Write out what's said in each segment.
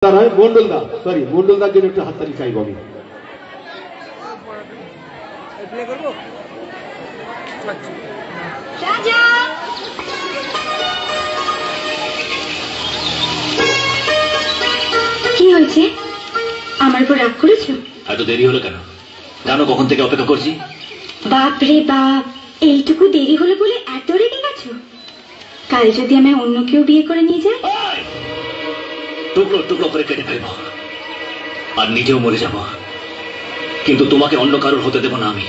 মন্ডলদা, sorry মন্ডলদার জন্য একটু হাততালি চাইব আমি। কি হয়েছে? আমার উপর রাগ করেছো? এত দেরি হলো কেন? জানো কখন থেকে অপেক্ষা করছি। বাপ রে বাপ, এইটুকু দেরি হলো বলে এত রেগে গেছো? কাল যদি আমি অন্য কেউ বিয়ে করে নিয়ে যাই, টুকরো টুকরো করে কেটে ফেলবো আর নিজেও মরে যাব, কিন্তু তোমাকে অন্য কারোর হতে দেব না আমি।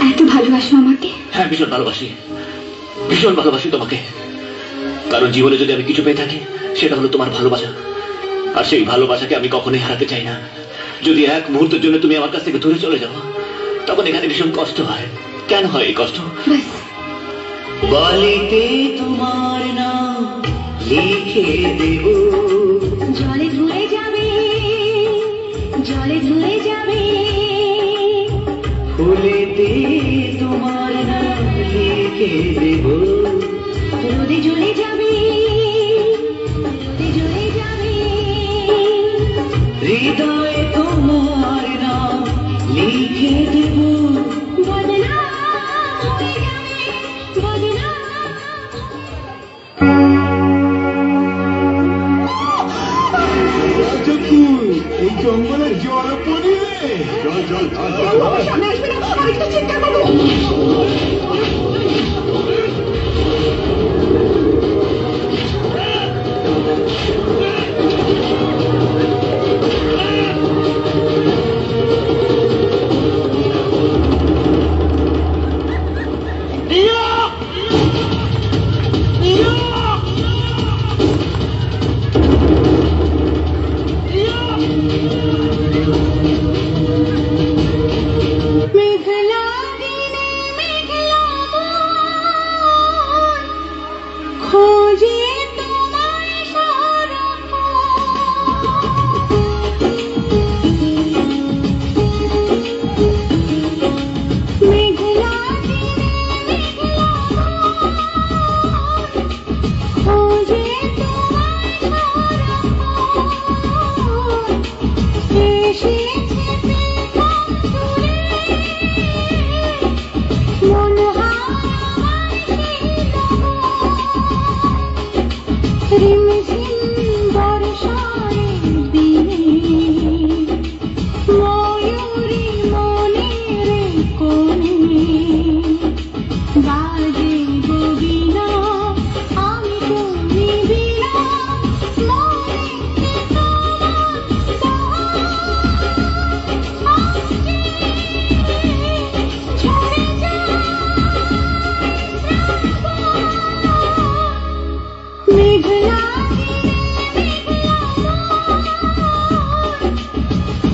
এত ভালোবাসো আমাকে? হ্যাঁ, ভীষণ ভালোবাসি, ভীষণ ভালোবাসি তোমাকে। কারণ জীবনে যদি আমি কিছু পেয়ে থাকি সেটা হলো তোমার ভালোবাসা, আর সেই ভালোবাসাকে আমি কখনোই হারাতে চাই না। যদি এক মুহূর্তের জন্য তুমি আমার কাছ থেকে দূরে চলে যাও, তখন এখানে ভীষণ কষ্ট হয়। কেন হয় এই কষ্ট? বালিতে তোমার নাম লিখে দেব, জলে ধুয়ে যাবে, জলে ধুয়ে যাবে, ফুলেতে তোমার নাম লিখে দেব, রোদে জ্বলে যাবে, রোদে জ্বলে যাবে, হৃদয়ে তোমার নাম লিখে দেব। বদনাম হয়ে যাবে, বদনাম। এই জঙ্গলের জল পড়িয়ে জল জল সামনে আসবে না, আরেকটা চিন্তা করবো। মেঘলা দিনে মেঘলা মন খোঁজে তোমায় সারাক্ষণ। মেঘলা দিনে মেঘলা মন খোঁজে তোমায় সারাক্ষণ। এসেছে পেখম তুলে, মন হারায় রিমঝিম বর্ষার দিনে, ময়ূরী মনের কোণে বাজে বীণা, আমি তুমি বিনা মনে তোমার ছড়ে যায় মেঘলা দিনে মেঘলা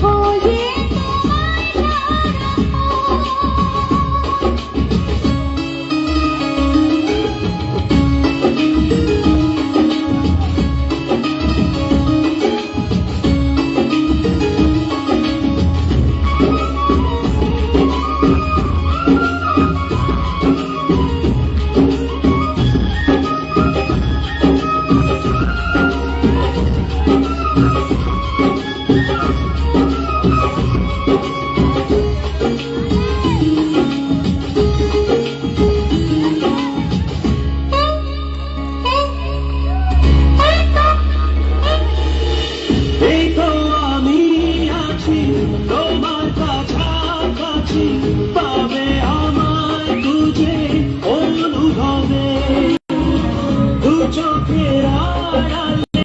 মন খোঁজে তোমায় সারাক্ষণ। এই তো আমি আছি তোমার কাছাকাছি, পাবে আমার তুঝে অনুভবে, দু চোখের আড়ালে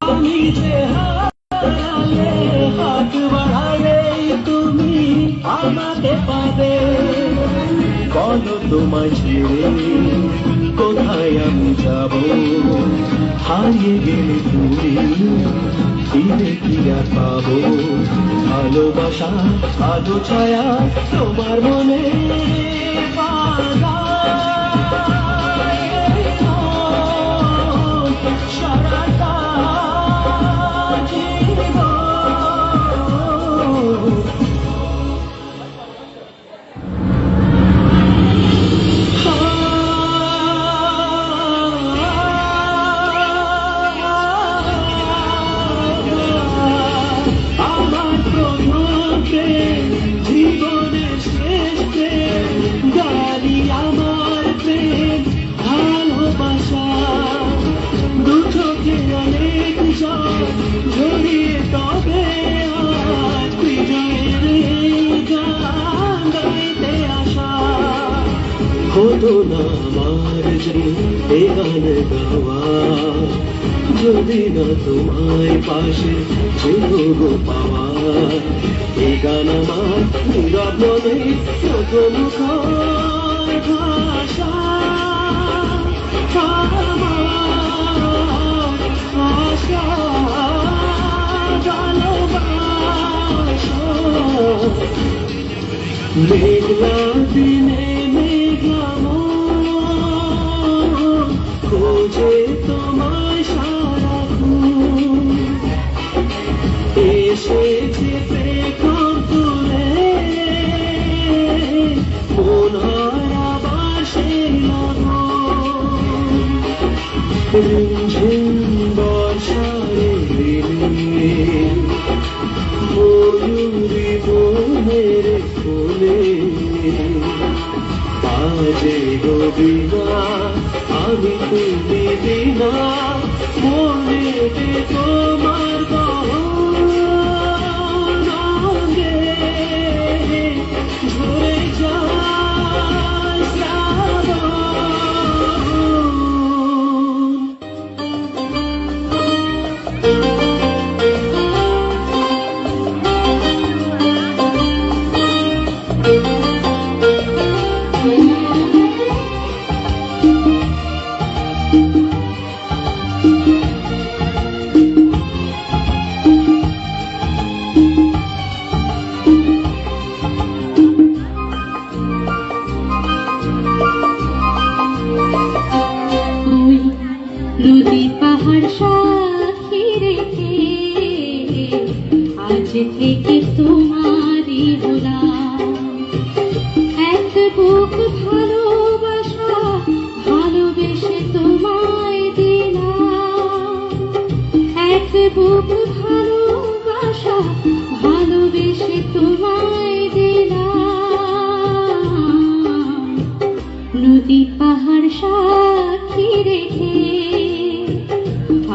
আমি যে হারালে, হাত বাড়ালে তুমি আমাকে পাবে। বলো তোমায় ছেড়ে কোথায় আমি যাব, হারিয়ে গেলে তুমি ফিরে কি আর পাবো? ভালোবাসা আলো ছায়া তোমার মনে সারাটা জীবন হতো না আমার যে এ গান গাওয়া, যদি না তোমায় পাশে ছিল গো পাওয়া। এ গান আমার নীরব মনে প্রথম ভাষা, আমার আশা ভালোবাসা। মেঘলা দিনে মেঘলা মন খোঁজে তোমায় সারাক্ষণ, এসেছে পেখম তুলে মন হারাবার সেই লগন। রিমঝিম বর্ষারে দিনে ময়ূরী মনের কোলে, বাজে গো বিনা আমি তুমি বিনা, মনেতে তোমার গহন অঙ্গে ঝরে যায় শ্রাবণ। ওই নদী পাহাড় সাক্ষী রেখে আজ থেকে তোমারই হলাম এক বুক ভালোবাসা, ভালোবেসে তোমায় দিলাম এক বুক ভালোবাসা, ভালোবেসে তোমায় দিলাম। নদী পাহাড় সাক্ষী রেখে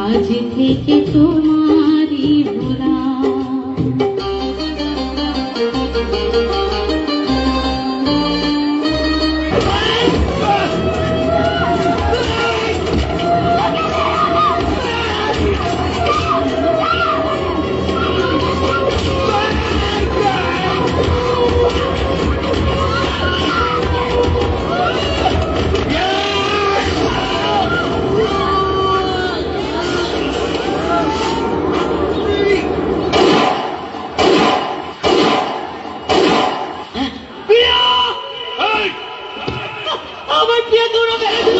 আজ থেকে তোমারই হলাম। আমার প্রিয়া দৌড়া ফেলে দিল।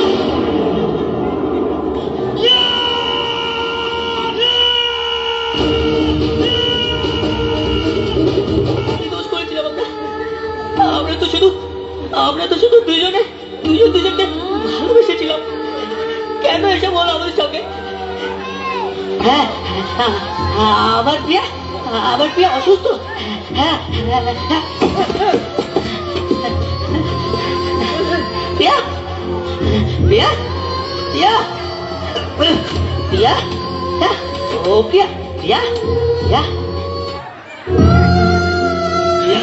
দোষ করেছিলাম আমরা তো শুধু দুজনকে ভালোবেসেছিলাম। কেন এসব হলো আমাদের সঙ্গে? হ্যাঁ, আমার প্রিয়া অসুস্থ। হ্যাঁ, প্রিয়া প্রিয়া প্রিয়া প্রিয়া ও প্রিয়া প্রিয়া প্রিয়া প্রিয়া।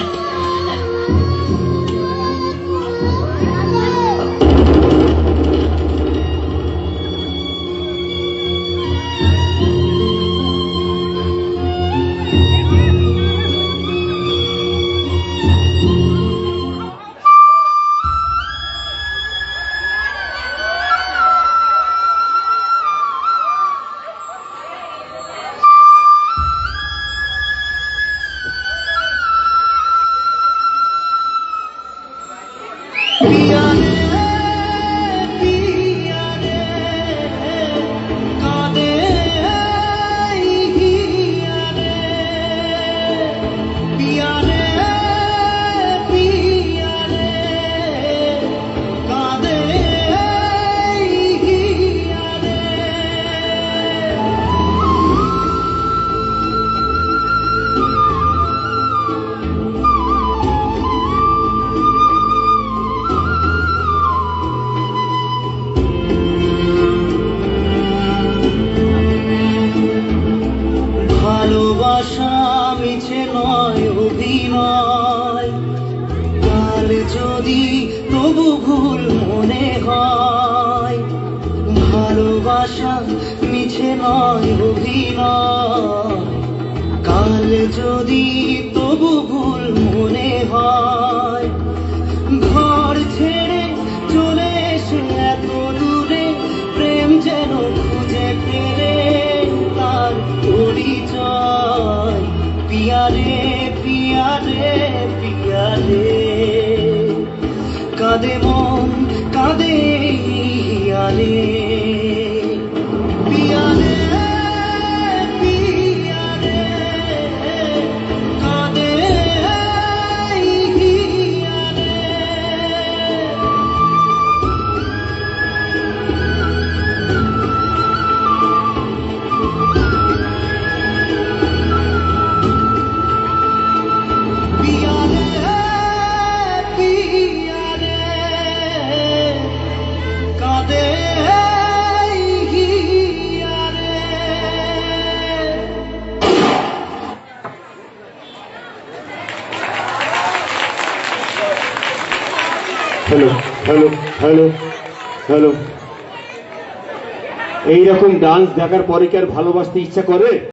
ভালোবাসা মিছে নয় অভিনয়, কাল যদি তবু ভুল মনে হয়, ঘর ছেড়ে চলে এসে এত দূরে প্রেম যেন খুঁজে পেলে তার পরিচয়। পিয়ারে পিয়ারে পিয়ারে, কাঁদে মন কাঁদে হিয়ারে। পিয়ারে পিয়ারে, কাঁদে হিয়ারে। পিয়ারে পিয়ারে, কাঁদে হিয়ারে। হ্যালো হ্যালো হ্যালো হ্যালো, এইরকম ডান্স দেখার পরে কি আর ভালোবাসতে ইচ্ছা করে?